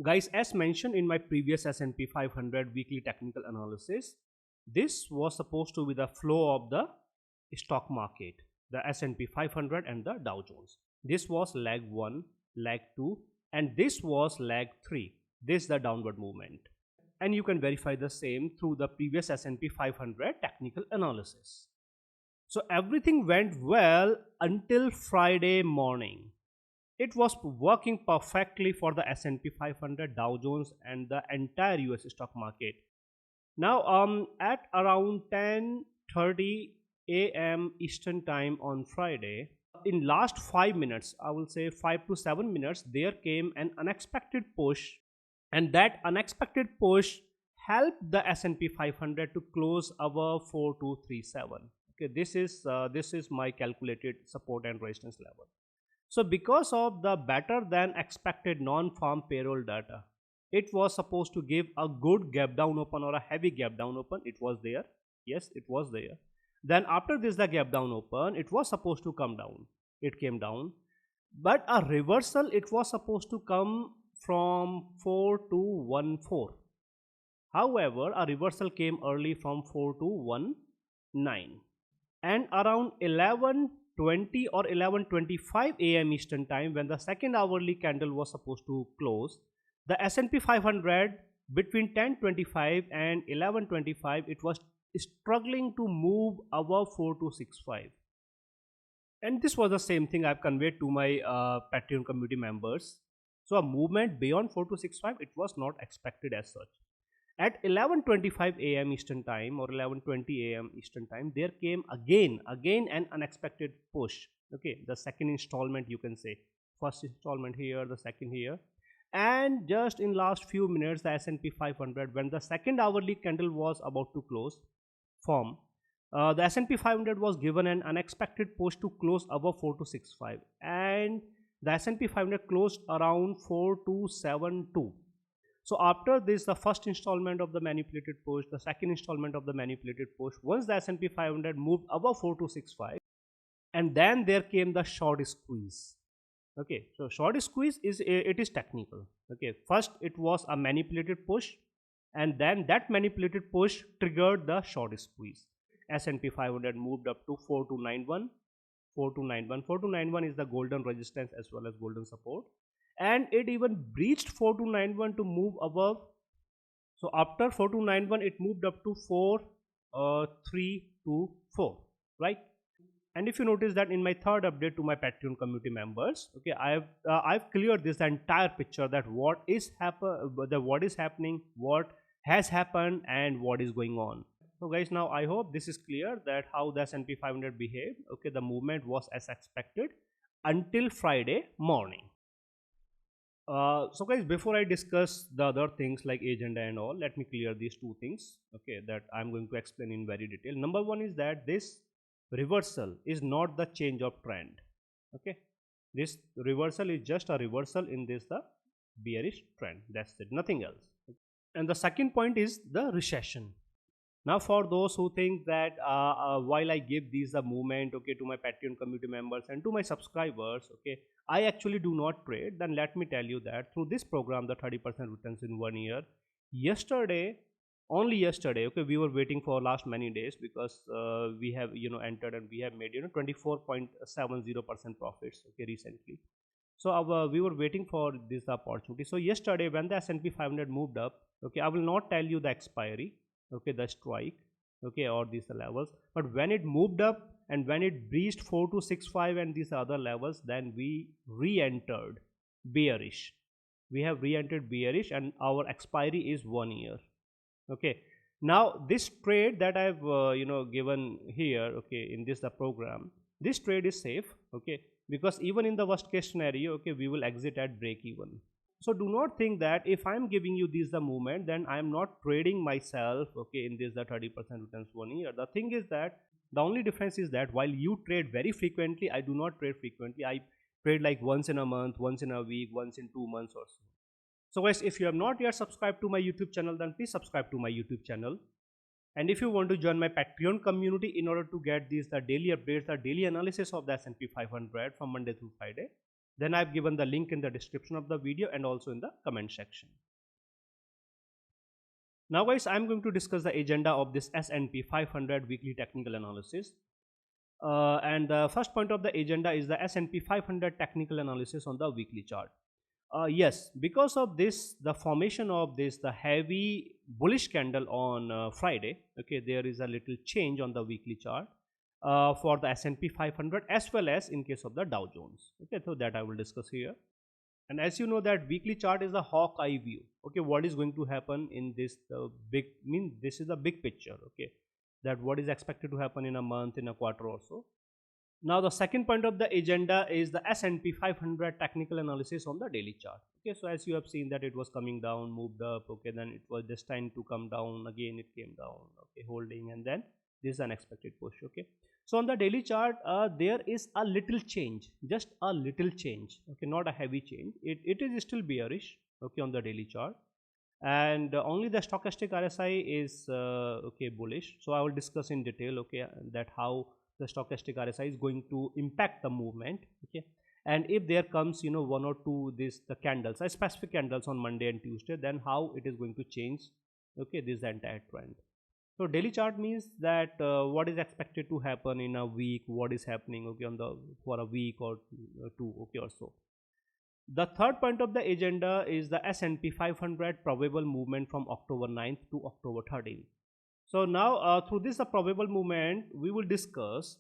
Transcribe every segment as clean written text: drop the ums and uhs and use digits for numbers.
Guys, as mentioned in my previous S&P 500 weekly technical analysis, this was supposed to be the flow of the stock market, the S&P 500 and the Dow Jones. This was leg 1, leg 2, and this was leg 3. This is the downward movement. And you can verify the same through the previous S&P 500 technical analysis. So everything went well until Friday morning. It was working perfectly for the S&P 500, Dow Jones, and the entire US stock market. Now, at around 10:30 a.m. Eastern time on Friday, in last 5 minutes, I will say 5 to 7 minutes, there came an unexpected push, and that unexpected push helped the S&P 500 to close above 4237. Okay, this is my calculated support and resistance level. So because of the better than expected non-farm payroll data, it was supposed to give a good gap down open or a heavy gap down open. It was there. Yes, it was there. Then after this, the gap down open, it was supposed to come down. It came down. But a reversal, it was supposed to come from 4214. However, a reversal came early from 4219. And around 11:20 or 11:25 a.m. Eastern time, when the second hourly candle was supposed to close, the S&P 500 between 10:25 and 11:25, it was struggling to move above 4265. And this was the same thing I've conveyed to my Patreon community members. So a movement beyond 4265, it was not expected as such. At 11:25 a.m. Eastern time or 11:20 a.m. Eastern time, there came again an unexpected push. Okay, the second installment, you can say, first installment here, the second here, and just in last few minutes, the S&P 500, when the second hourly candle was about to close, the S&P 500 was given an unexpected push to close above 4265, and the S&P 500 closed around 4272. So after this, the first installment of the manipulated push, the second installment of the manipulated push, once the S&P 500 moved above 4265, and then there came the short squeeze. Okay, so short squeeze is technical. Okay, first it was a manipulated push, and then that manipulated push triggered the short squeeze. S&P 500 moved up to 4291. 4291 is the golden resistance as well as golden support, and it even breached 4291 to move above. So after 4291, it moved up to 4324, right? And if you notice that in my third update to my Patreon community members, okay, I've cleared this entire picture, that what is happening, what has happened, and what is going on. So guys, now I hope this is clear that how the S&P 500 behaved. Okay, the movement was as expected until Friday morning. So guys, before I discuss the other things like agenda and all, let me clear these two things, okay, that I'm going to explain in very detail. Number one is that this reversal is not the change of trend. Okay, this reversal is just a reversal in this the bearish trend. That's it, nothing else. And the second point is the recession. Now for those who think that while I give these a movement, okay, to my Patreon community members and to my subscribers, okay, I actually do not trade, then let me tell you that through this program, the 30% returns in 1 year, only yesterday, okay, we were waiting for last many days because we have entered and we have made 24.70% profits, okay, recently. So we were waiting for this opportunity. So yesterday when the S&P 500 moved up, okay, I will not tell you the expiry, okay, the strike, okay, or these levels, but when it moved up and when it breached 4265 and these other levels, then we re-entered bearish. We have re-entered bearish, and our expiry is 1 year. Okay, now this trade that I've given here, okay, in this the program, this trade is safe, okay, because even in the worst case scenario, okay, we will exit at break even. So do not think that if I'm giving you this the movement, then I'm not trading myself, okay, in this the 30% returns 1 year. The thing is that the only difference is that while you trade very frequently, I do not trade frequently. I trade like once in a month, once in a week, once in 2 months or so. So guys, if you have not yet subscribed to my YouTube channel, then please subscribe to my YouTube channel. And if you want to join my Patreon community in order to get these the daily updates, the daily analysis of the S&P 500 from Monday through Friday, Then I've given the link in the description of the video and also in the comment section. Now guys, I'm going to discuss the agenda of this S&P 500 weekly technical analysis. And the first point of the agenda is the S&P 500 technical analysis on the weekly chart. Yes, because of this, the formation of this, the heavy bullish candle on Friday, okay, there is a little change on the weekly chart for the S&P 500 as well as in case of the Dow Jones. Okay, so that I will discuss here. And as you know that weekly chart is a hawk eye view. Okay, what is going to happen in this this is the big picture. Okay, that what is expected to happen in a month, in a quarter or so. Now the second point of the agenda is the S&P 500 technical analysis on the daily chart. Okay, so as you have seen that it was coming down, moved up, okay, then it was destined to come down, again it came down, okay, holding, and then this unexpected push. Okay, so on the daily chart there is a little change, just a little change, okay, not a heavy change. It is still bearish, okay, on the daily chart, and only the stochastic RSI is okay, bullish. So I will discuss in detail, okay, that how the stochastic RSI is going to impact the movement. Okay, and if there comes one or two the candles, specific candles on Monday and Tuesday, then how it is going to change, okay, this entire trend. So daily chart means that what is expected to happen in a week, what is happening, okay, on the for a week or two, okay, or so. The third point of the agenda is the S&P 500 probable movement from October 9th to October 13th. So now through this the probable movement, we will discuss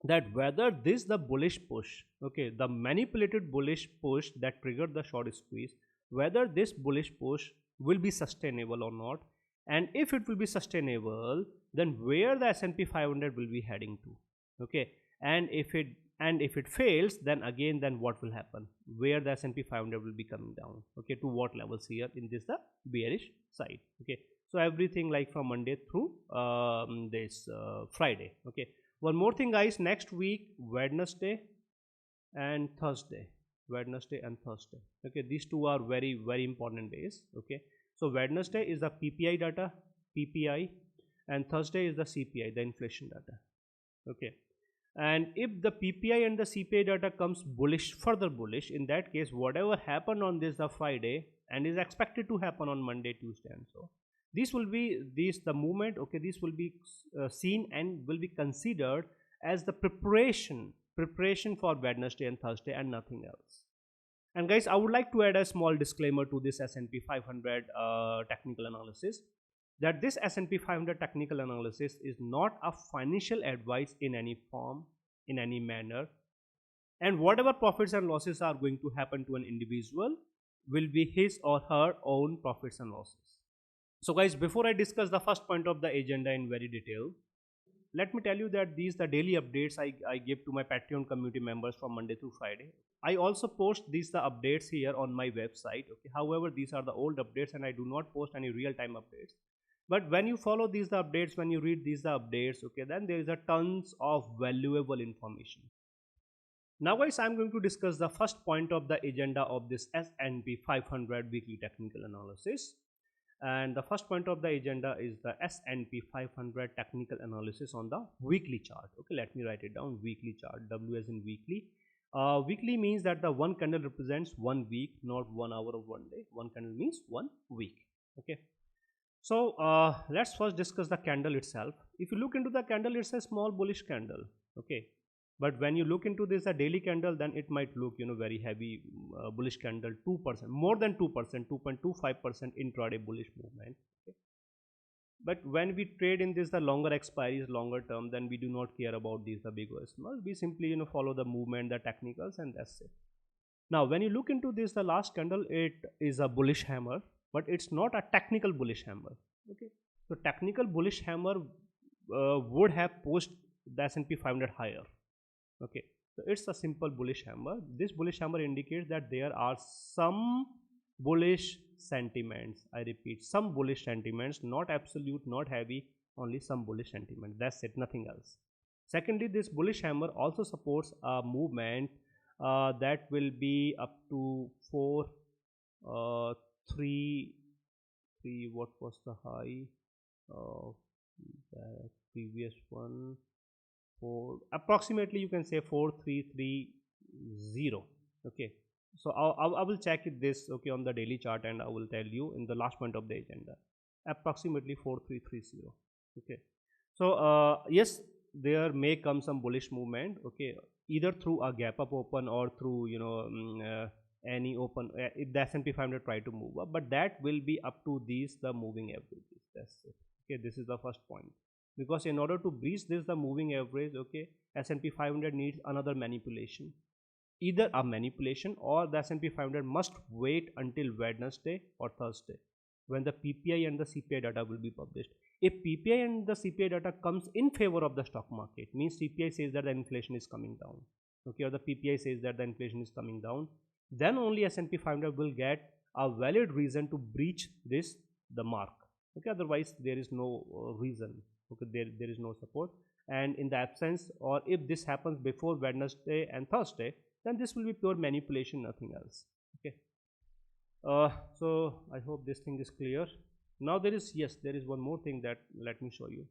that whether this the bullish push, okay, the manipulated bullish push that triggered the short squeeze, whether this bullish push will be sustainable or not, and if it will be sustainable, then where the S&P 500 will be heading to. Okay, and if it fails, then again, then what will happen, where the S&P 500 will be coming down, okay, to what levels here in this the bearish side. Okay, so everything like from Monday through this Friday. Okay, one more thing guys, next week Wednesday and Thursday, okay, these two are very very important days. Okay, so Wednesday is the PPI data, PPI, and Thursday is the CPI, the inflation data. Okay, and if the PPI and the CPI data comes bullish, further bullish, in that case whatever happened on this the Friday and is expected to happen on Monday, Tuesday, and so this will be the movement, okay, this will be seen and will be considered as the preparation for Wednesday and Thursday and nothing else. And guys, I would like to add a small disclaimer to this S&P 500 technical analysis, that this S&P 500 technical analysis is not a financial advice in any form, in any manner, and whatever profits and losses are going to happen to an individual will be his or her own profits and losses. So guys, before I discuss the first point of the agenda in very detail, let me tell you that these the daily updates I give to my Patreon community members from Monday through Friday. I also post these the updates here on my website. Okay, however, these are the old updates and I do not post any real-time updates. But when you follow these the updates, when you read these the updates, okay, then there is a tons of valuable information. Now guys, I'm going to discuss the first point of the agenda of this S&P 500 weekly technical analysis. And the first point of the agenda is the S&P 500 technical analysis on the weekly chart. Okay, let me write it down, weekly chart, W as in weekly. Weekly means that the one candle represents 1 week, not 1 hour of 1 day. One candle means 1 week. Okay, so let's first discuss the candle itself. If you look into the candle, it's a small bullish candle. Okay, but when you look into this a daily candle, then it might look very heavy bullish candle, 2%, more than 2%, 2.25% intraday bullish movement. Okay, but when we trade in this the longer expiries, longer term, then we do not care about these the big or small. We simply follow the movement, the technicals, and that's it. Now when you look into this the last candle, it is a bullish hammer, but it's not a technical bullish hammer. Okay, so technical bullish hammer would have pushed the S&P 500 higher. Okay, so it's a simple bullish hammer. This bullish hammer indicates that there are some bullish sentiments. I repeat, some bullish sentiments, not absolute, not heavy, only some bullish sentiment. That's it, nothing else. Secondly, this bullish hammer also supports a movement that will be up to 4 3 3. What was the high of the previous one? For approximately you can say 4330. Okay, so I will check it this, okay, on the daily chart, and I will tell you in the last point of the agenda, approximately 4330. Okay, so yes, there may come some bullish movement, okay, either through a gap up open or through, you know, any open, if the S&P 500 try to move up, but that will be up to these the moving averages. That's it. Okay, this is the first point, because in order to breach this the moving average, okay, S&P 500 needs another manipulation, either a manipulation, or the S&P 500 must wait until Wednesday or Thursday, when the PPI and the CPI data will be published. If PPI and the CPI data comes in favor of the stock market, means CPI says that the inflation is coming down, okay, or the PPI says that the inflation is coming down, then only S&P 500 will get a valid reason to breach this the mark. Okay, otherwise there is no reason. Okay, there is no support, and in the absence, or if this happens before Wednesday and Thursday, then this will be pure manipulation, nothing else. Okay, so I hope this thing is clear. Now there is, yes, there is one more thing that let me show you.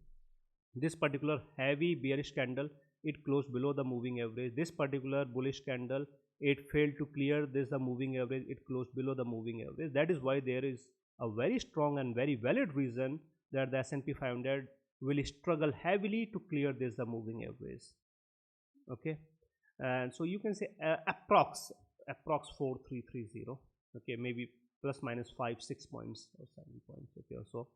This particular heavy bearish candle, it closed below the moving average. This particular bullish candle, it failed to clear this the moving average, it closed below the moving average. That is why there is a very strong and very valid reason that the S&P 500 will struggle heavily to clear this the moving average. Okay, and so you can say approx 4330. Okay, maybe plus minus 5 6 points or 7 points, okay, or so.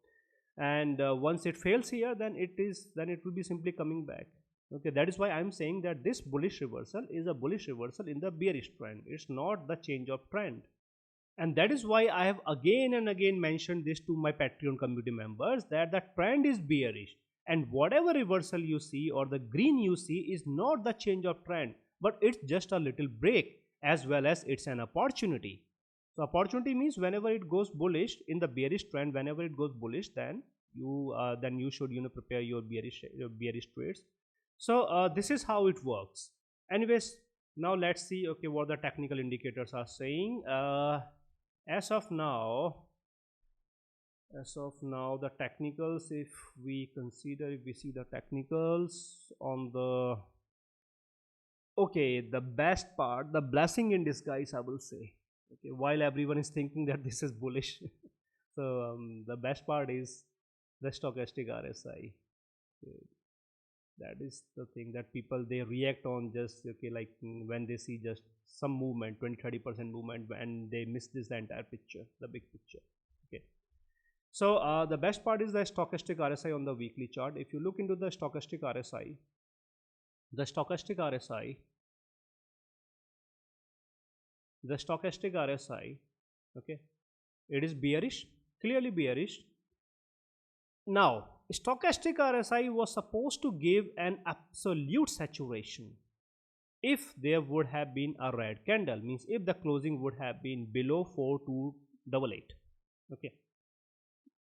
And once it fails here, then it will be simply coming back. Okay, that is why I'm saying that this bullish reversal is a bullish reversal in the bearish trend. It's not the change of trend, and that is why I have again and again mentioned this to my Patreon community members, that the trend is bearish, and whatever reversal you see or the green you see is not the change of trend, but it's just a little break, as well as it's an opportunity. So opportunity means whenever it goes bullish in the bearish trend, whenever it goes bullish, then you should, you know, prepare your bearish trades. So this is how it works. Anyways, now let's see, okay, what the technical indicators are saying. As of now, the technicals, if we see the technicals on the, okay, the best part, the blessing in disguise, I will say, okay, while everyone is thinking that this is bullish. So the best part is the stochastic RSI. Okay, that is the thing that people, they react on just, okay, like when they see just some movement, 20-30% movement, and they miss this the entire picture, the big picture. Okay, so the best part is the stochastic RSI on the weekly chart. If you look into the stochastic RSI, the stochastic RSI, okay, it is bearish, clearly bearish. Now stochastic RSI was supposed to give an absolute saturation if there would have been a red candle, means if the closing would have been below 4288. Okay,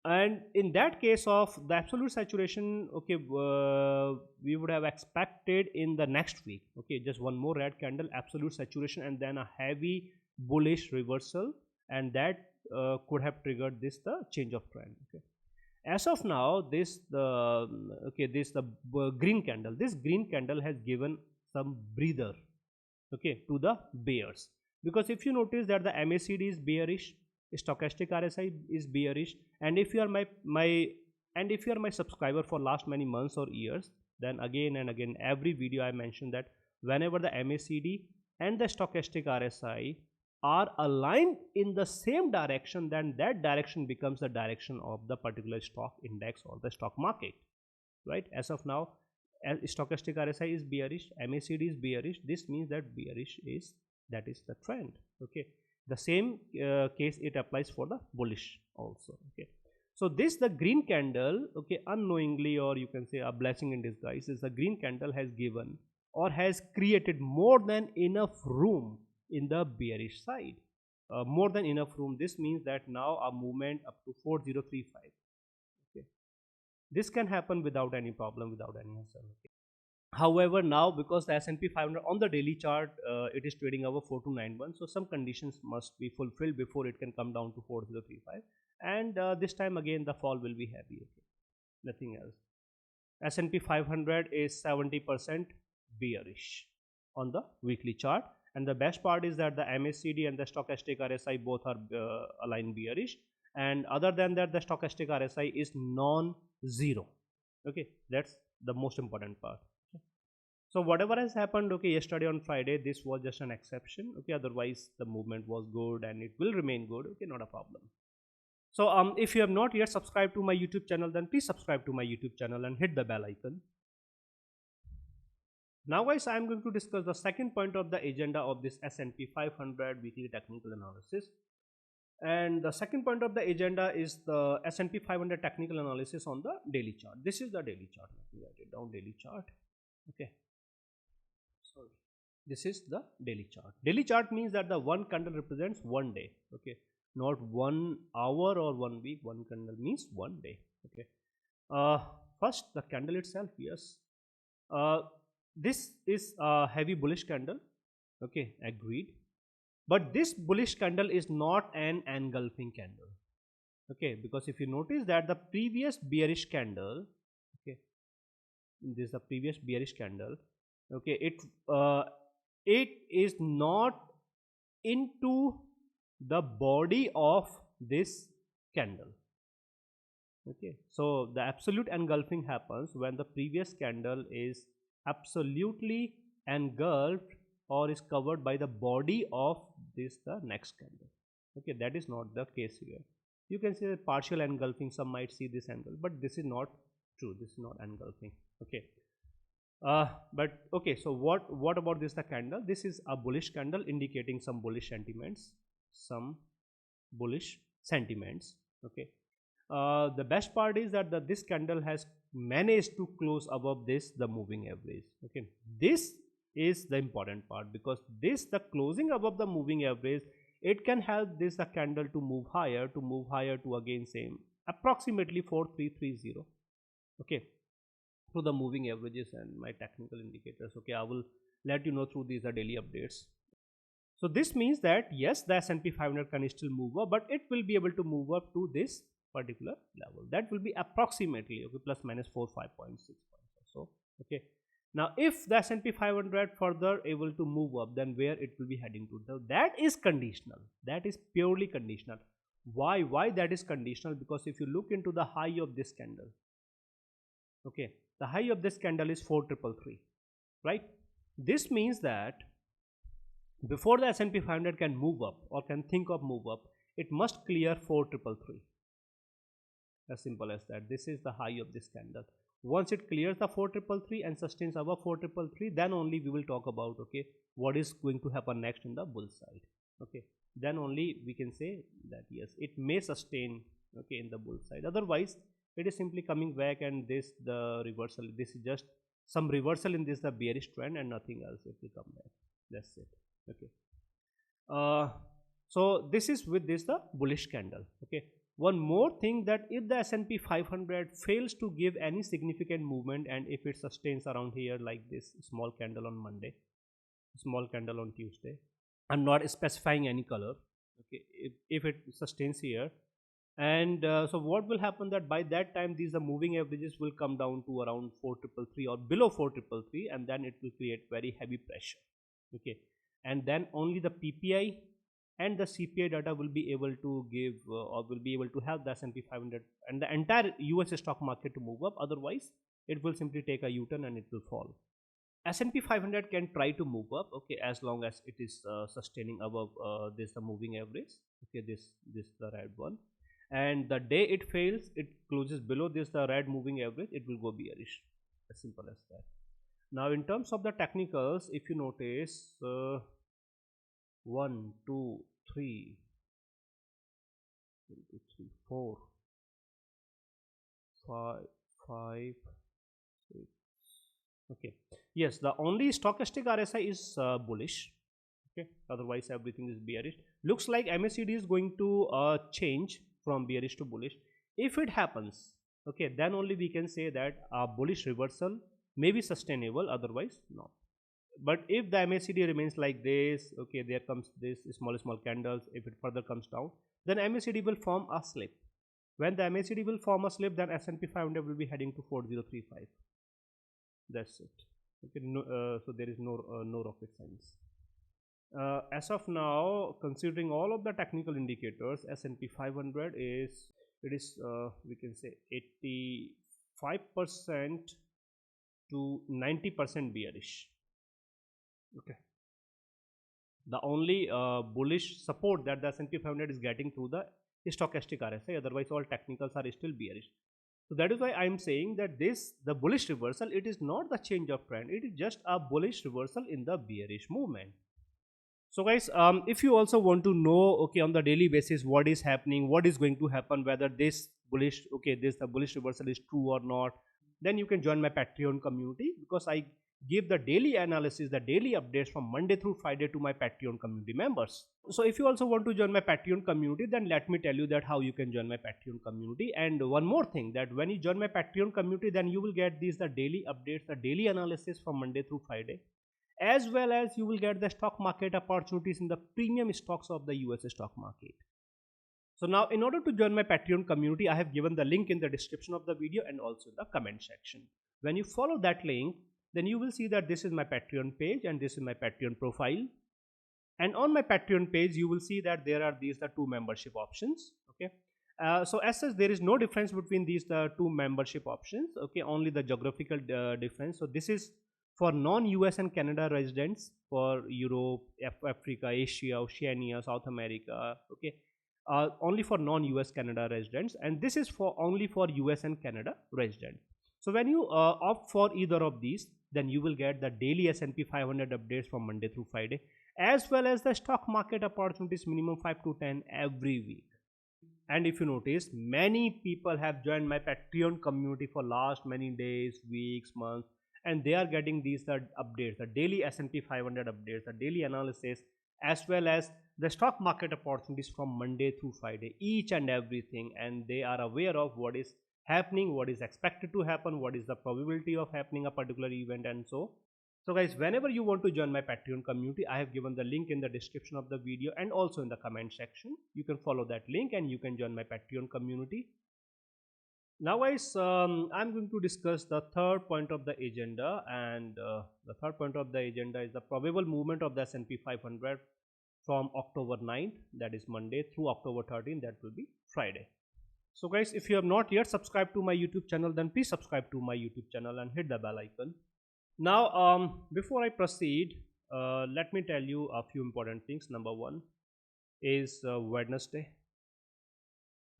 and in that case of the absolute saturation, okay, we would have expected in the next week, okay, just one more red candle, absolute saturation, and then a heavy bullish reversal, and that could have triggered this the change of trend. Okay, as of now, this the green candle, this green candle has given some breather, okay, to the bears, because if you notice that the MACD is bearish, stochastic RSI is bearish, and if you are my subscriber for last many months or years, then again and again every video I mentioned that whenever the MACD and the stochastic RSI are aligned in the same direction, then that direction becomes the direction of the particular stock index or the stock market, right? As of now, as stochastic RSI is bearish, MACD is bearish, this means that bearish is, that is the trend. Okay, the same case it applies for the bullish also. Okay, so this the green candle, okay, unknowingly, or you can say a blessing in disguise, is the green candle has given or has created more than enough room in the bearish side. More than enough room, this means that now a movement up to 4035. Okay, this can happen without any problem, without any hassle. Okay. However, now because the S&P 500 on the daily chart, it is trading over 4291, so some conditions must be fulfilled before it can come down to 4035, and this time again the fall will be heavy. Okay, nothing else. S&P 500 is 70% bearish on the weekly chart, And the best part is that the MACD and the stochastic RSI both are aligned bearish, and other than that the stochastic RSI is non-zero. Okay, that's the most important part. So whatever has happened, okay, yesterday on Friday, this was just an exception. Okay, otherwise the movement was good and it will remain good. Okay, not a problem. So if you have not yet subscribed to my YouTube channel, then please subscribe to my YouTube channel and hit the bell icon. Now guys, I am going to discuss the second point of the agenda of this S&P 500 weekly technical analysis. And the second point of the agenda is the S&P 500 technical analysis on the daily chart. This is the daily chart. Let me write it down, daily chart. Okay. Sorry. This is the daily chart. Daily chart means that the one candle represents one day. Okay. Not 1 hour or 1 week. One candle means one day. Okay. First, the candle itself. Yes. This is a heavy bullish candle. Okay, agreed. But this bullish candle is not an engulfing candle. Okay, because if you notice that the previous bearish candle, okay, this is the previous bearish candle. Okay, it is not into the body of this candle. Okay, so the absolute engulfing happens when the previous candle is absolutely engulfed or is covered by the body of this the next candle. Okay, that is not the case here. You can say partial engulfing, some might see this angle, but this is not true. This is not engulfing. Okay, but okay, so what about this the candle? This is a bullish candle indicating some bullish sentiments, okay. The best part is that this candle has managed to close above this the moving average. Okay, this is the important part, because this the closing above the moving average, it can help this the candle to move higher to again same approximately 4330. Okay, through the moving averages and my technical indicators. Okay, I will let you know through these daily updates. So this means that yes, the S&P 500 can still move up, but it will be able to move up to this particular level. That will be approximately, okay, plus minus 4-5.6 points or so. Okay, now if the S&P 500 further able to move up, then where it will be heading to? So that is conditional. That is purely conditional. Why that is conditional? Because if you look into the high of this candle, okay, the high of this candle is 4333, right? This means that before the S&P 500 can move up or can think of move up, it must clear 4333. As simple as that. This is the high of this candle. Once it clears the 4333 and sustains above 4333, then only we will talk about, okay, what is going to happen next in the bull side. Okay, then only we can say that yes, it may sustain, okay, in the bull side. Otherwise, it is simply coming back, and this the reversal. This is just some reversal in this the bearish trend and nothing else. It will come back. That's it. Okay. So this is with this the bullish candle. Okay. One more thing, that if the S&P 500 fails to give any significant movement, and if it sustains around here like this small candle on Monday, small candle on Tuesday, I'm not specifying any color. Okay, if it sustains here, and so what will happen, that by that time these the moving averages will come down to around 4333 or below 4333, and then it will create very heavy pressure. Okay, and then only the PPI and the CPI data will be able to give or will be able to help the S&P 500 and the entire US stock market to move up. Otherwise, it will simply take a U-turn and it will fall. S&P 500 can try to move up, okay, as long as it is sustaining above this the moving average. Okay, this the red one, and the day it fails, it closes below this the red moving average, it will go bearish. As simple as that. Now, in terms of the technicals, if you notice, 1, 2, 3, 4, 5, 5, 6. Okay, yes, the only stochastic RSI is bullish. Okay, otherwise everything is bearish. Looks like MACD is going to change from bearish to bullish. If it happens, okay, then only we can say that a bullish reversal may be sustainable, otherwise not. But if the MACD remains like this, okay, there comes this small candles, if it further comes down, then MACD will form a slip. When the MACD will form a slip, then S&P 500 will be heading to 4035. That's it. Okay, no, so there is no rocket science. As of now, considering all of the technical indicators, S&P 500 is, it is we can say 85% to 90% bearish. Okay, the only bullish support that the S&P 500 is getting through the stochastic RSI, otherwise all technicals are still bearish. So that is why I am saying that this, the bullish reversal, it is not the change of trend, it is just a bullish reversal in the bearish movement. So guys, if you also want to know, okay, on the daily basis what is happening, what is going to happen, whether this bullish, okay, this the bullish reversal is true or not, then you can join my Patreon community, because I give the daily analysis, the daily updates from Monday through Friday to my Patreon community members. So if you also want to join my Patreon community, then let me tell you that how you can join my Patreon community. And one more thing, that when you join my Patreon community, then you will get these the daily updates, the daily analysis from Monday through Friday, as well as you will get the stock market opportunities in the premium stocks of the US stock market. So now, in order to join my Patreon community, I have given the link in the description of the video and also in the comment section. When you follow that link, then you will see that this is my Patreon page and this is my Patreon profile. And on my Patreon page, you will see that there are these the two membership options. Okay, so as such, there is no difference between these the two membership options. Okay, only the geographical difference. So this is for non-US and Canada residents, for Europe, Africa, Asia, Oceania, South America. Okay, only for non-US Canada residents, and this is for only for US and Canada residents. So when you opt for either of these, then you will get the daily S&P 500 updates from Monday through Friday, as well as the stock market opportunities, minimum 5 to 10 every week. And if you notice, many people have joined my Patreon community for last many days, weeks, months, and they are getting these the updates, the daily S&P 500 updates, the daily analysis, as well as the stock market opportunities from Monday through Friday, each and everything. And they are aware of what is happening, what is expected to happen, what is the probability of happening a particular event, and so guys, whenever you want to join my Patreon community, I have given the link in the description of the video and also in the comment section. You can follow that link and you can join my Patreon community. Now guys, I'm going to discuss the third point of the agenda, and the third point of the agenda is the probable movement of the S&P 500 from October 9th, that is Monday, through October 13th, that will be Friday. So guys, if you have not yet subscribed to my YouTube channel, then please subscribe to my YouTube channel and hit the bell icon. Now, before I proceed, let me tell you a few important things. Number one is Wednesday.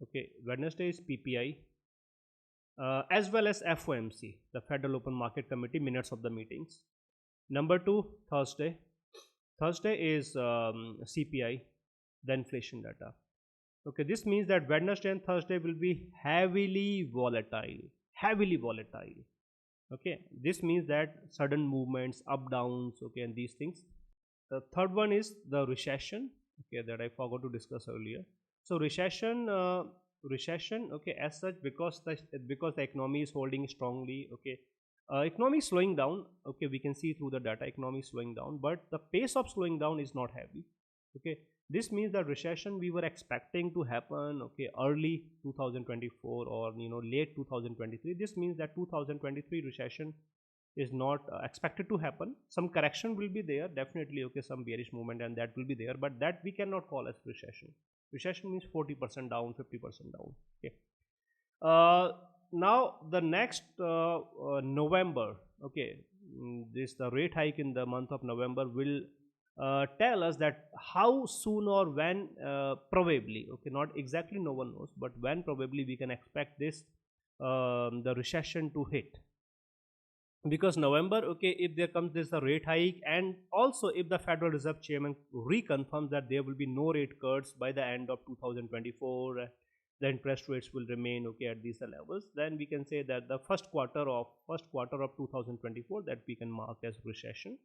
Okay, Wednesday is PPI, as well as FOMC, the Federal Open Market Committee minutes of the meetings. Number two, Thursday. Thursday is CPI, the inflation data. Okay, this means that Wednesday and Thursday will be heavily volatile. Heavily volatile. Okay, this means that sudden movements, up, downs, okay, and these things. The third one is the recession, okay, that I forgot to discuss earlier. So recession, okay, as such, because the economy is holding strongly, okay, economy is slowing down, okay, we can see through the data, economy is slowing down, but the pace of slowing down is not heavy. Okay, this means that recession we were expecting to happen, okay, early 2024 or late 2023. This means that 2023 recession is not expected to happen. Some correction will be there, definitely, okay, some bearish movement, and that will be there, but that we cannot call as recession. Recession means 40% down, 50% down. Okay, now the next November, okay, this the rate hike in the month of November will tell us that how soon or when, probably, okay, not exactly, no one knows, but when probably we can expect this the recession to hit. Because November, okay, if there comes this a rate hike, and also if the Federal Reserve Chairman reconfirms that there will be no rate cuts by the end of 2024, the interest rates will remain, okay, at these levels, then we can say that the first quarter of 2024, that we can mark as recession.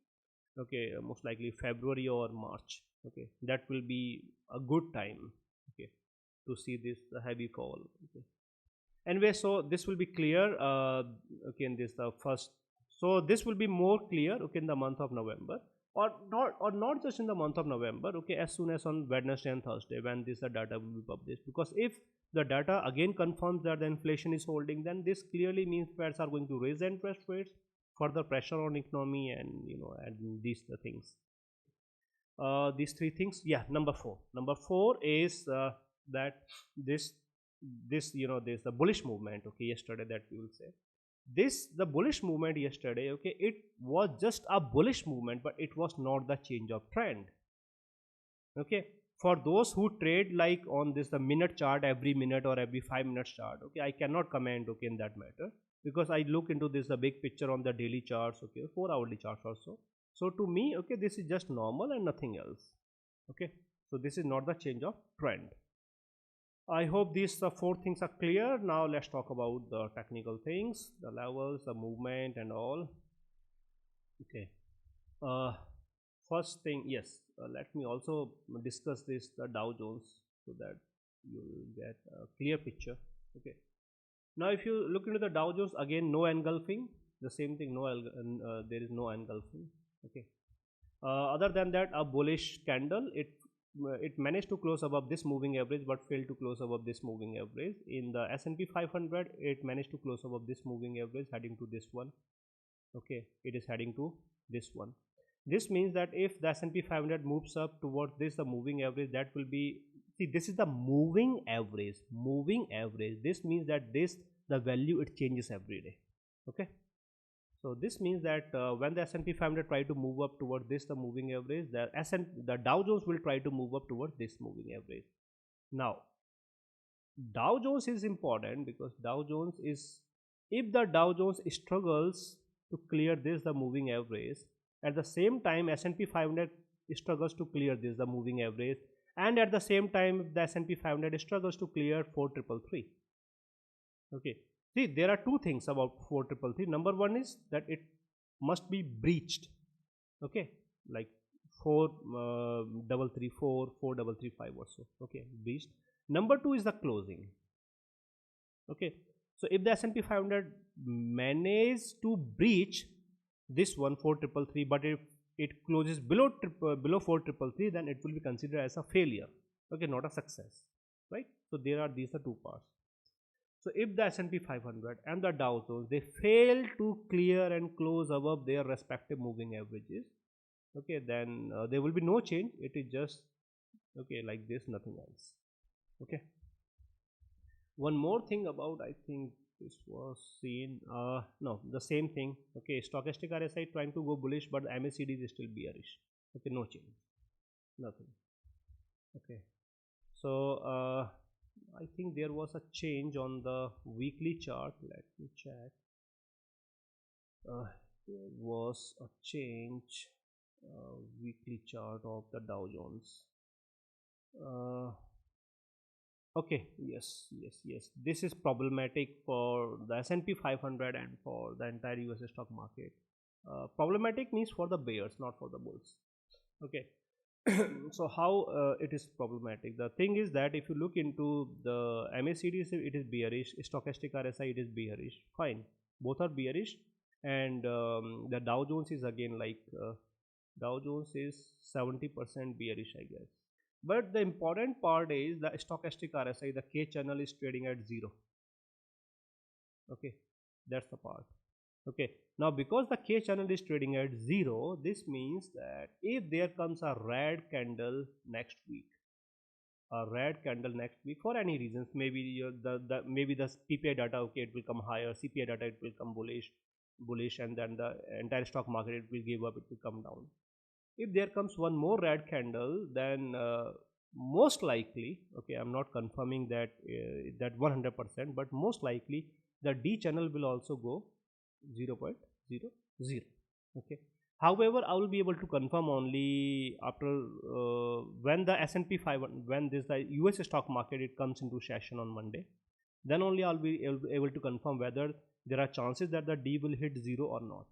Okay, most likely February or March. Okay, that will be a good time, okay, to see this heavy fall. Okay, anyway, so this will be clear, okay, in this the first, so this will be more clear, okay, in the month of November, or not just in the month of November, okay, as soon as on Wednesday and Thursday, when this the data will be published. Because if the data again confirms that the inflation is holding, then this clearly means Feds are going to raise the interest rates, further pressure on economy, and and these the things. These three things. Yeah, number four is that this there's the bullish movement, okay, yesterday, that we will say this, the bullish movement yesterday, okay, it was just a bullish movement, but it was not the change of trend. Okay, for those who trade like on this the minute chart, every minute or every 5 minutes chart, okay, I cannot comment, okay, in that matter, because I look into this the big picture on the daily charts, okay, 4 hourly charts also. So to me, okay, this is just normal and nothing else. Okay, so this is not the change of trend. I hope these four things are clear. Now let's talk about the technical things, the levels, the movement and all. Okay, uh, first thing, yes, let me also discuss this the Dow Jones, so that you will get a clear picture. Okay, now if you look into the Dow Jones, again no engulfing, the same thing, there is no engulfing. Okay, other than that, a bullish candle, it managed to close above this moving average but failed to close above this moving average. In the S&P 500, it managed to close above this moving average, heading to this one. Okay, it is heading to this one. This means that if the S&P 500 moves up towards this the moving average, that will be, see, this is the moving average. This means that this the value, it changes every day. Okay, so this means that when the S&P 500 try to move up toward this the moving average, the Dow Jones will try to move up toward this moving average. Now Dow Jones is important because Dow Jones is, if the Dow Jones struggles to clear this the moving average, at the same time S&P 500 struggles to clear this the moving average, and at the same time the S&P 500 struggles to clear 4333. Okay, see, there are two things about 4333. Number one is that it must be breached. Okay, like 4334, 4335 or so. Okay, breached. Number two is the closing. Okay, so if the S&P 500 manage to breach this one 4333, but if it closes below 4333, then it will be considered as a failure. Okay, not a success, right? So there are these are two parts. So if the S&P 500 and the Dow Jones, they fail to clear and close above their respective moving averages, okay, then there will be no change. It is just, okay, like this, nothing else. Okay, one more thing about, I think this was seen, no, the same thing. Okay, stochastic RSI trying to go bullish, but MACD is still bearish. Okay, no change, nothing. Okay, so I think there was a change on the weekly chart. Let me check. There was a change, weekly chart of the Dow Jones. Okay, yes, this is problematic for the S&P 500 and for the entire US stock market. Problematic means for the bears, not for the bulls. Okay, so how it is problematic? The thing is that if you look into the MACD, it is bearish, stochastic RSI, it is bearish, fine, both are bearish, and the Dow Jones is again like Dow Jones is 70% bearish, I guess. But the important part is the stochastic RSI, the K channel is trading at 0. Okay, that's the part. Okay, now because the K channel is trading at 0, this means that if there comes a red candle next week, for any reasons, maybe maybe the PPI data, okay, it will come higher, CPI data, it will come bullish, and then the entire stock market, it will give up, it will come down. If there comes one more red candle, then most likely, okay, I'm not confirming that 100%, but most likely the D channel will also go 0.00. Okay, however, I will be able to confirm only after when the S&P 500, when this the US stock market, it comes into session on Monday, then only I'll be able to confirm whether there are chances that the D will hit 0 or not.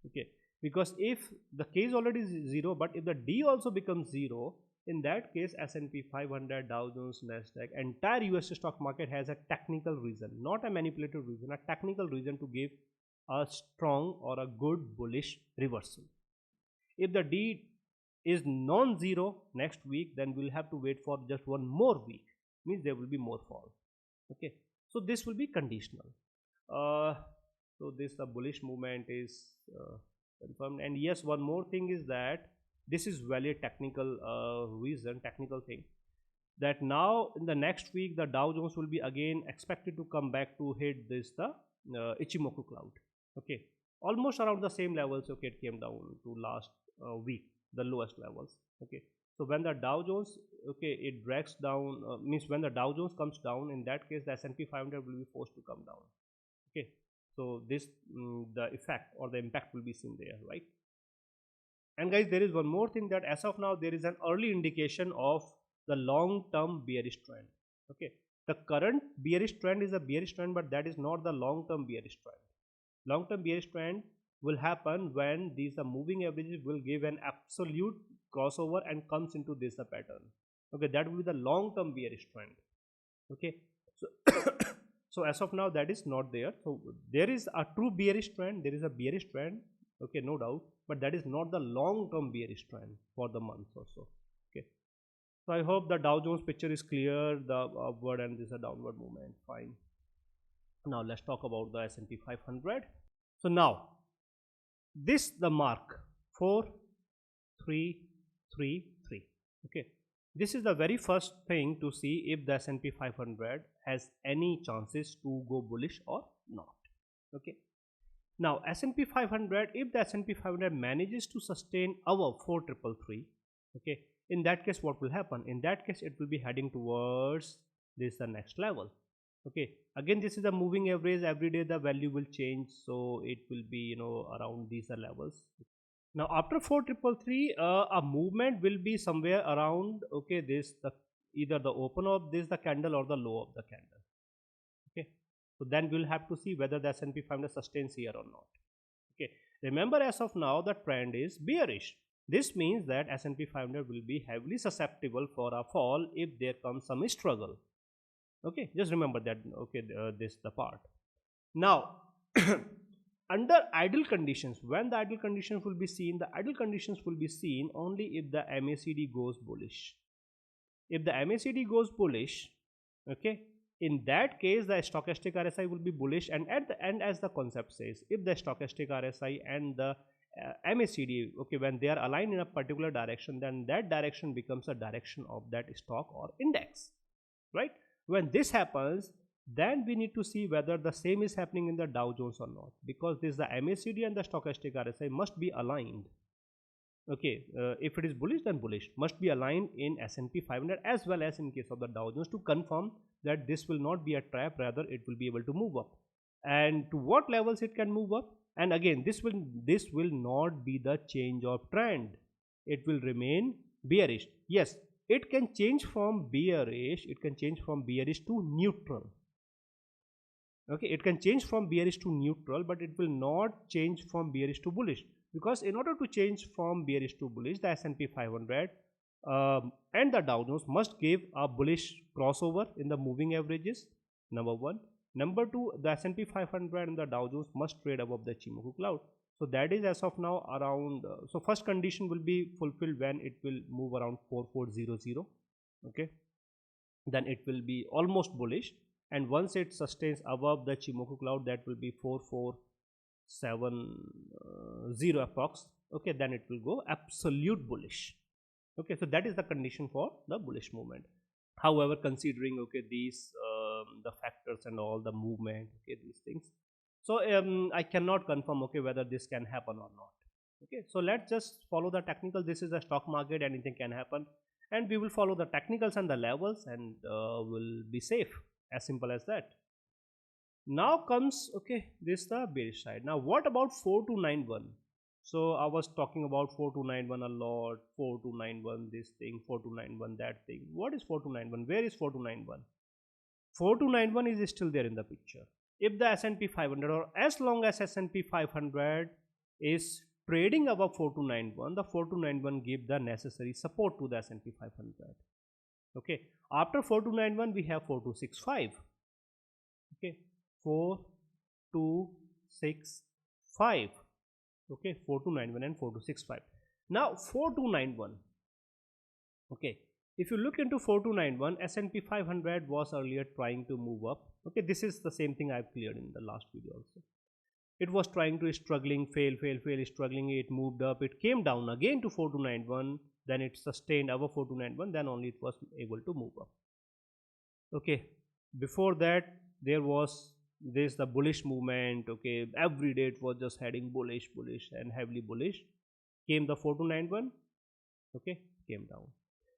Okay, because if the K is already 0, but if the D also becomes 0, in that case S&P 500, Dow Jones, Nasdaq, entire US stock market has a technical reason, not a manipulative reason, a technical reason to give a strong or a good bullish reversal. If the D is non-zero next week, then we'll have to wait for just one more week, means there will be more fall. Okay, so this will be conditional. So this the bullish movement is confirmed. And yes, one more thing is that this is valid technical reason, technical thing, that now in the next week the Dow Jones will be again expected to come back to hit this the Ichimoku cloud. Okay, almost around the same levels. Okay, it came down to last week, the lowest levels. Okay, so when the Dow Jones, okay, it drags down, means when the Dow Jones comes down, in that case the S&P 500 will be forced to come down. Okay, so this the effect or the impact will be seen there, right? And guys, there is one more thing, that as of now there is an early indication of the long term bearish trend. Okay, the current bearish trend is a bearish trend, but that is not the long term bearish trend. Long term bearish trend will happen when these moving averages will give an absolute crossover and comes into this pattern. Okay, that will be the long term bearish trend. Okay, so so as of now that is not there. So there is a true bearish trend, there is a bearish trend, okay, no doubt, but that is not the long term bearish trend for the month or so. Okay, so I hope the Dow Jones picture is clear, the upward and this is a downward movement. Fine. Now let's talk about the S&P 500. So now this the mark 4333. Okay, this is the very first thing to see if the S&P 500 has any chances to go bullish or not. Okay, now S&P 500, if the S&P 500 manages to sustain above 4333, okay, in that case what will happen? In that case it will be heading towards this the next level. Okay, again this is a moving average, every day the value will change, so it will be around these levels. Now after 4333, a movement will be somewhere around, okay, this the either the open of this the candle or the low of the candle. Okay, so then we'll have to see whether the S&P 500 sustains here or not. Okay, remember as of now the trend is bearish. This means that S&P 500 will be heavily susceptible for a fall if there comes some struggle. Okay, just remember that. Okay, this the part. Now under idle conditions, when the idle conditions will be seen, the idle conditions will be seen only if the MACD goes bullish. If the MACD goes bullish, okay, in that case the stochastic RSI will be bullish, and at the end, as the concept says, if the stochastic RSI and the MACD, okay, when they are aligned in a particular direction, then that direction becomes a direction of that stock or index, right? When this happens, then we need to see whether the same is happening in the Dow Jones or not, because this the MACD and the stochastic RSI must be aligned. Okay, if it is bullish, then bullish must be aligned in S&P 500 as well as in case of the Dow Jones, to confirm that this will not be a trap, rather it will be able to move up. And to what levels it can move up? And again, this will not be the change of trend, it will remain bearish. Yes, it can change from bearish, to neutral. Okay, it can change from bearish to neutral, but it will not change from bearish to bullish, because in order to change from bearish to bullish, the S&P 500 and the Dow Jones must give a bullish crossover in the moving averages, number one. Number two, the S&P 500 and the Dow Jones must trade above the Ichimoku cloud. So that is as of now around, so first condition will be fulfilled when it will move around 4400. Okay, then it will be almost bullish, and once it sustains above the Ichimoku cloud, that will be 4470 approx. Okay, then it will go absolute bullish. Okay, so that is the condition for the bullish movement. However, considering, okay, these the factors and all the movement, okay, these things, so I cannot confirm, okay, whether this can happen or not. Okay, so let's just follow the technical. This is a stock market, anything can happen, and we will follow the technicals and the levels, and will be safe, as simple as that. Now comes, okay, this the bearish side. Now what about 4291? So I was talking about 4291 a lot, 4291 this thing, 4291 that thing. What is 4291? Where is 4291? 4291 is still there in the picture. If the S&P 500, or as long as S&P 500 is trading above 4291, the 4291 give the necessary support to the S&P 500. Okay, after 4291 we have 4265. Okay, 4265. Okay, 4291 and 4265. Now 4291. Okay, if you look into 4291, S&P 500 was earlier trying to move up. Okay, this is the same thing I've cleared in the last video also. It was trying to struggling, fail, struggling. It moved up, it came down again to 4291, then it sustained above 4291, then only it was able to move up. Okay, before that there was this the bullish movement. Okay, every day it was just heading bullish, bullish and heavily bullish. Came the 4291, okay, came down.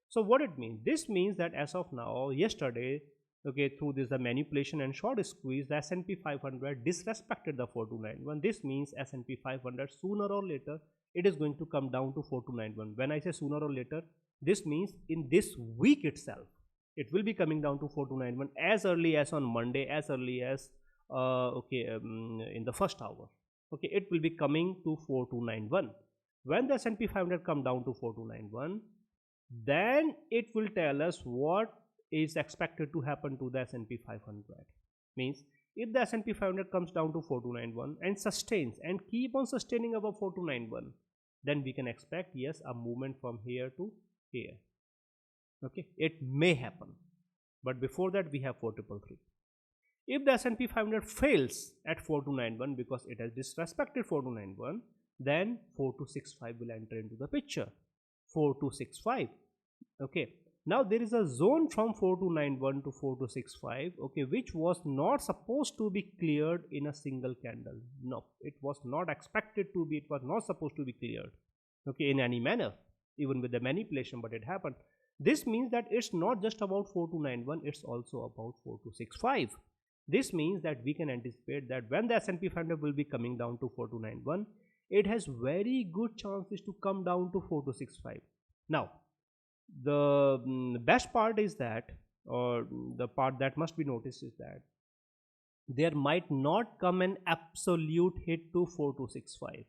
So what it means, this means that as of now, yesterday, okay, through this the manipulation and short squeeze, the S&P 500 disrespected the 4291. This means S&P 500 sooner or later it is going to come down to 4291. When I say sooner or later, this means in this week itself it will be coming down to 4291, as early as on Monday, as early as in the first hour. Okay, it will be coming to 4291. When the S&P 500 come down to 4291, then it will tell us what is expected to happen to the S&P 500. Means if the S&P 500 comes down to 4291 and sustains and keep on sustaining above 4291, then we can expect, yes, a movement from here to here. Okay, it may happen, but before that we have 4333. If the S&P 500 fails at 4291 because it has disrespected 4291, then 4265 will enter into the picture. 4265. Okay, now there is a zone from 4291 to 4265, okay, which was not supposed to be cleared in a single candle. No, it was not expected to be, it was not supposed to be cleared, okay, in any manner, even with the manipulation, but it happened. This means that it's not just about 4291, it's also about 4265. This means that we can anticipate that when the S&P 500 will be coming down to 4291, it has very good chances to come down to 4265. Now, the best part is that, or the part that must be noticed is that there might not come an absolute hit to 4265.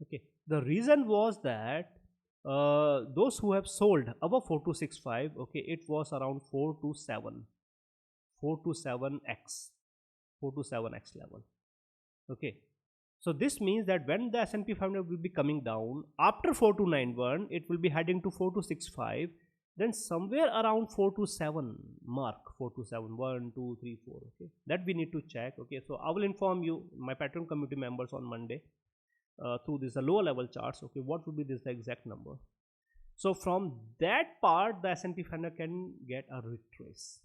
Okay, the reason was that those who have sold above 4265, okay, it was around 427x level. Okay, so this means that when the S&P 500 will be coming down after 4291, it will be heading to 4265, then somewhere around 427 mark, 427, 1, 2, 3, 4, okay, that we need to check. Okay, so I will inform you, my Patreon community members, on Monday through this lower level charts, okay, what would be this the exact number. So from that part the S&P 500 can get a retrace.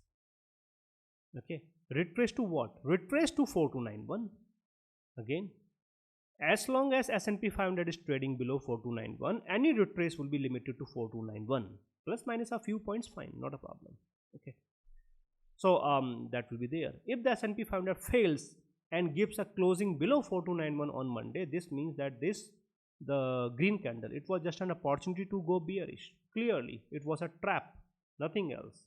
Okay, retrace to what? Retrace to 4291. Again, as long as S&P 500 is trading below 4291, any retrace will be limited to 4291, plus minus a few points, fine, not a problem. Okay, so that will be there. If the S&P 500 fails and gives a closing below 4291 on Monday, this means that the green candle, it was just an opportunity to go bearish. Clearly it was a trap, nothing else.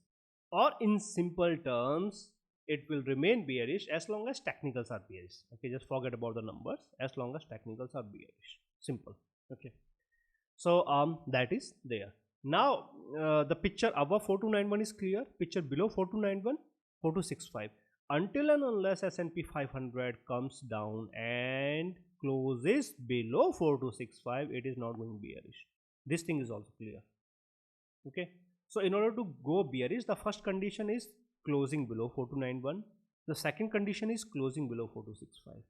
Or in simple terms, it will remain bearish as long as technicals are bearish. Okay, just forget about the numbers, as long as technicals are bearish. Simple. Okay, so that is there. Now the picture above 4291 is clear, picture below 4291, 4265. Until and unless S&P 500 comes down and closes below 4265, it is not going bearish. This thing is also clear. Okay, so in order to go bearish, the first condition is closing below 4291. The second condition is closing below 4265.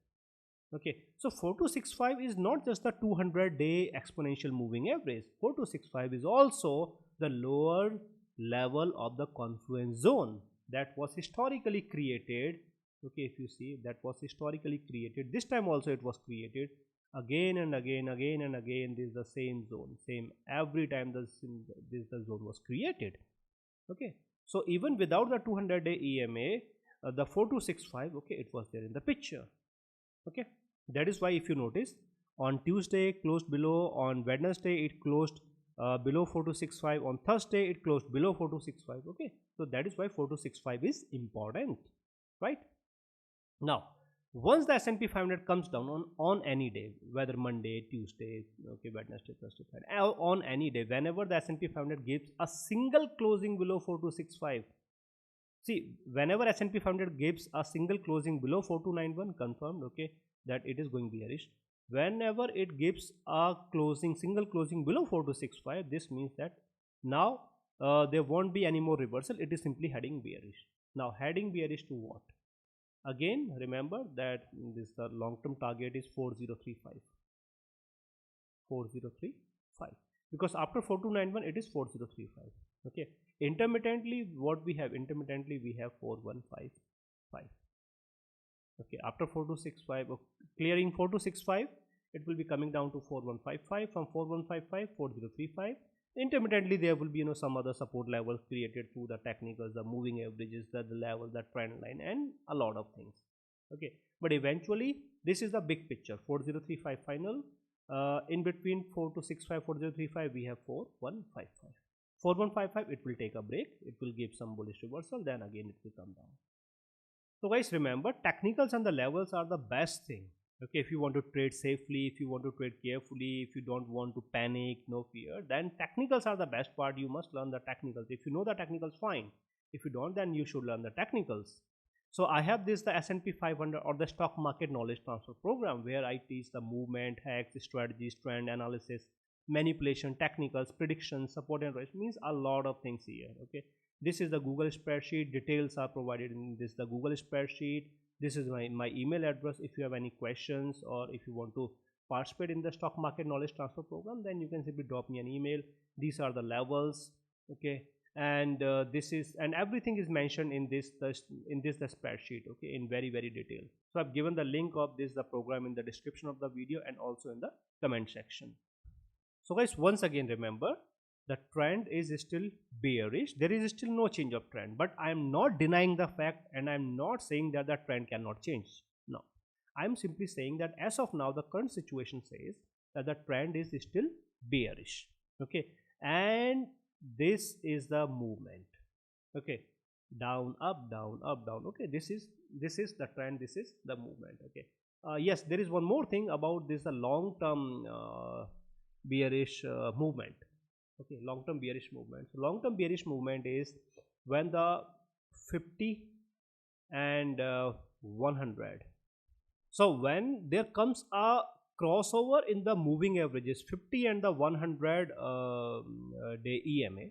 Okay, so 4265 is not just the 200-day exponential moving average. 4265 is also the lower level of the confluence zone that was historically created. Okay, if you see, that was historically created, this time also it was created again and again, this is the same zone, same every time the zone was created. Okay, so even without the 200-day EMA, the 4265, okay, it was there in the picture. Okay, that is why if you notice, on Tuesday closed below, on Wednesday it closed below 4265, on Thursday it closed below 4265. Okay, so that is why 4265 is important, right? Now once the S&P 500 comes down on any day, whether Monday, Tuesday, okay, Wednesday, Thursday, Friday, on any day, whenever the S&P 500 gives a single closing below 4265, see, whenever S&P 500 gives a single closing below 4291, confirmed, okay, that it is going bearish. Whenever it gives a single closing below 4265, this means that now there won't be any more reversal, it is simply heading bearish. Now heading bearish to what? Again, remember that this the long-term target is 4035. 4035, because after 4291 it is 4035. Okay, intermittently what we have, intermittently we have 4155. Okay, after 4265, clearing 4265, it will be coming down to 4155. From 4155, 4035. Intermittently there will be some other support levels created through the technicals, the moving averages, the level, the trend line, and a lot of things. Okay, but eventually this is the big picture. 4035 final. In between 4265, 4035 we have 4155. 4155 it will take a break, it will give some bullish reversal, then again it will come down. So guys, remember, technicals and the levels are the best thing. Okay, if you want to trade safely, if you want to trade carefully, if you don't want to panic, no fear, then technicals are the best part. You must learn the technicals. If you know the technicals, fine. If you don't, then you should learn the technicals. So I have this, the S&P 500 or the stock market knowledge transfer program, where I teach the movement, hacks, strategies, trend analysis, manipulation, technicals, predictions, support and risk, means a lot of things here. Okay, this is the Google spreadsheet. Details are provided in this, the Google spreadsheet. This is my email address. If you have any questions or if you want to participate in the stock market knowledge transfer program, then you can simply drop me an email. These are the levels. Okay, and this is, and everything is mentioned in this the spreadsheet. Okay, in very detail. So I've given the link of this the program in the description of the video and also in the comment section. So guys, once again, remember, the trend is still bearish. There is still no change of trend, but I am not denying the fact, and I am not saying that the trend cannot change. No, I am simply saying that as of now the current situation says that the trend is still bearish. Okay, and this is the movement. Okay, down, up, down, up, down. Okay, this is the trend, this is the movement. Okay, yes, there is one more thing about this, the long term bearish movement. Okay, long term bearish movement. So long term bearish movement is when the 50 and 100. So when there comes a crossover in the moving averages 50 and the 100 day EMA,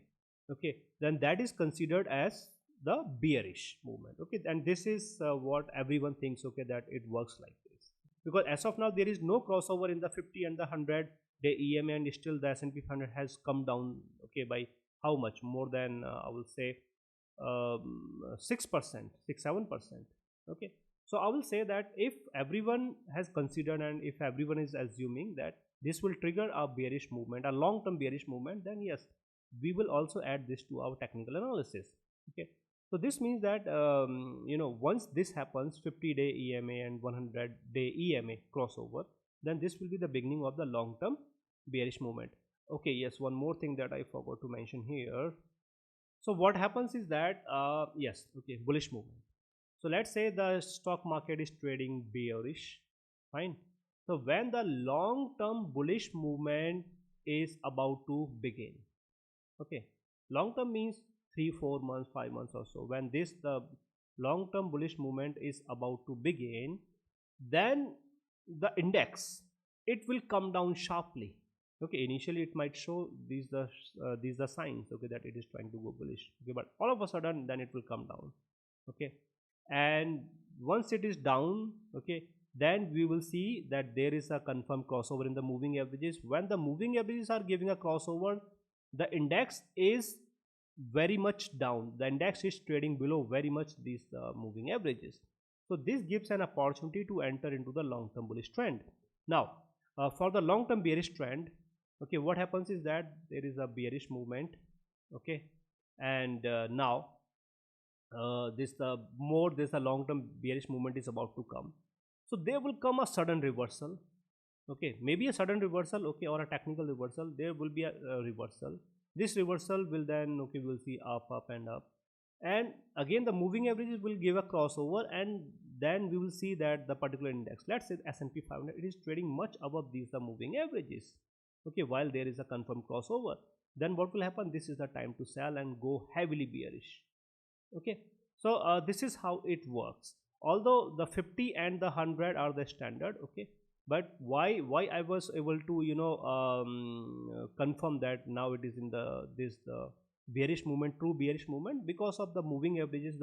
okay, then that is considered as the bearish movement. Okay, and this is what everyone thinks, okay, that it works like this, because as of now there is no crossover in the 50 and the 100 day EMA, and still the S&P 500 has come down, okay, by how much? More than I will say 6%, 6-7%. Okay, so I will say that if everyone has considered and if everyone is assuming that this will trigger a bearish movement, a long term bearish movement, then yes, we will also add this to our technical analysis. Okay, so this means that once this happens, 50-day EMA and 100-day EMA crossover, then this will be the beginning of the long term bearish movement. Okay, yes, one more thing that I forgot to mention here. So what happens is that yes, okay, bullish movement. So let's say the stock market is trading bearish, fine. So when the long term bullish movement is about to begin, okay, long term means 3-4 months, 5 months or so. When this the long term bullish movement is about to begin, then the index, it will come down sharply. Okay, initially it might show these the signs, okay, that it is trying to go bullish. Okay, but all of a sudden then it will come down. Okay, and once it is down, okay, then we will see that there is a confirmed crossover in the moving averages. When the moving averages are giving a crossover, the index is very much down. The index is trading below very much these moving averages. So this gives an opportunity to enter into the long term bullish trend. Now for the long term bearish trend, okay, what happens is that there is a bearish movement. Okay, and now this a long term bearish movement is about to come. So there will come a sudden reversal. Okay, maybe a sudden reversal, okay, or a technical reversal. There will be a reversal. This reversal will then, okay, we'll see up and up, and again the moving averages will give a crossover, and then we will see that the particular index, let's say S&P 500, it is trading much above these the moving averages. Okay, while there is a confirmed crossover, then what will happen? This is the time to sell and go heavily bearish. Okay, so this is how it works. Although the 50 and the 100 are the standard, okay, but why I was able to confirm that now it is in the bearish movement, true bearish movement, because of the moving averages,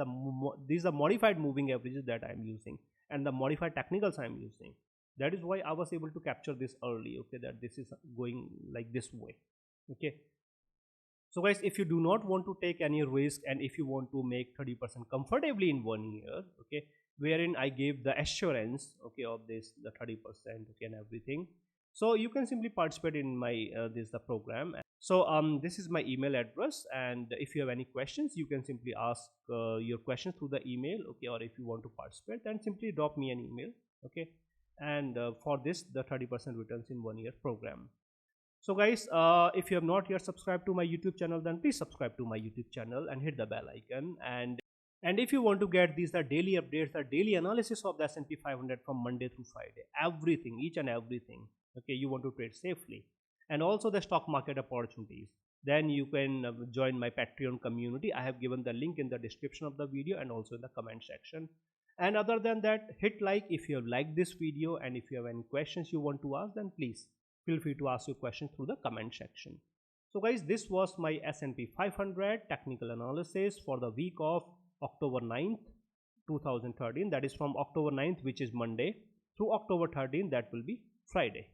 these are modified moving averages that I am using, and the modified technicals I am using. That is why I was able to capture this early, okay, that this is going like this way. Okay, so guys, if you do not want to take any risk, and if you want to make 30% comfortably in 1 year, okay, wherein I gave the assurance, okay, of this, the 30%, okay, and everything, so you can simply participate in my this the program. So this is my email address, and if you have any questions, you can simply ask your questions through the email, okay, or if you want to participate, then simply drop me an email, okay. And for this, the 30% returns in 1 year program. So guys, if you have not yet subscribed to my YouTube channel, then please subscribe to my YouTube channel and hit the bell icon. And if you want to get these the daily updates, the daily analysis of the S&P 500 from Monday through Friday, everything, each and everything, okay, you want to trade safely, and also the stock market opportunities, then you can join my Patreon community. I have given the link in the description of the video and also in the comment section. And other than that, hit like if you have liked this video, and if you have any questions you want to ask, then please feel free to ask your questions through the comment section. So guys, this was my S&P 500 technical analysis for the week of October 9th 2013, that is from October 9th, which is Monday, through October 13th, that will be Friday.